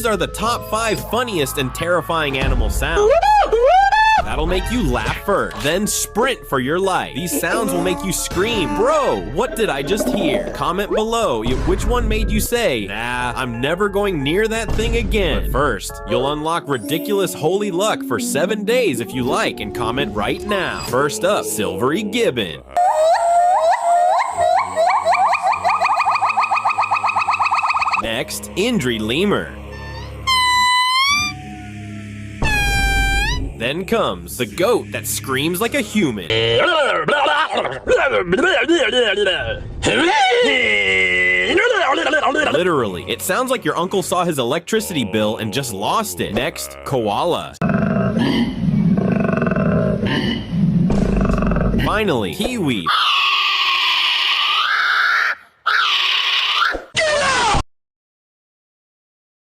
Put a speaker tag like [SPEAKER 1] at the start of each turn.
[SPEAKER 1] These are the top 5 funniest and terrifying animal sounds. That'll make you laugh first, then sprint for your life. These sounds will make you scream. Bro, what did I just hear? Comment below which one made you say, nah, I'm never going near that thing again. But first, you'll unlock ridiculous holy luck for 7 days if you like, and comment right now. First up, Silvery Gibbon. Next, Indri Lemur. Then comes the goat that screams like a human. Literally, it sounds like your uncle saw his electricity bill and just lost it. Next, koala. Finally, kiwi.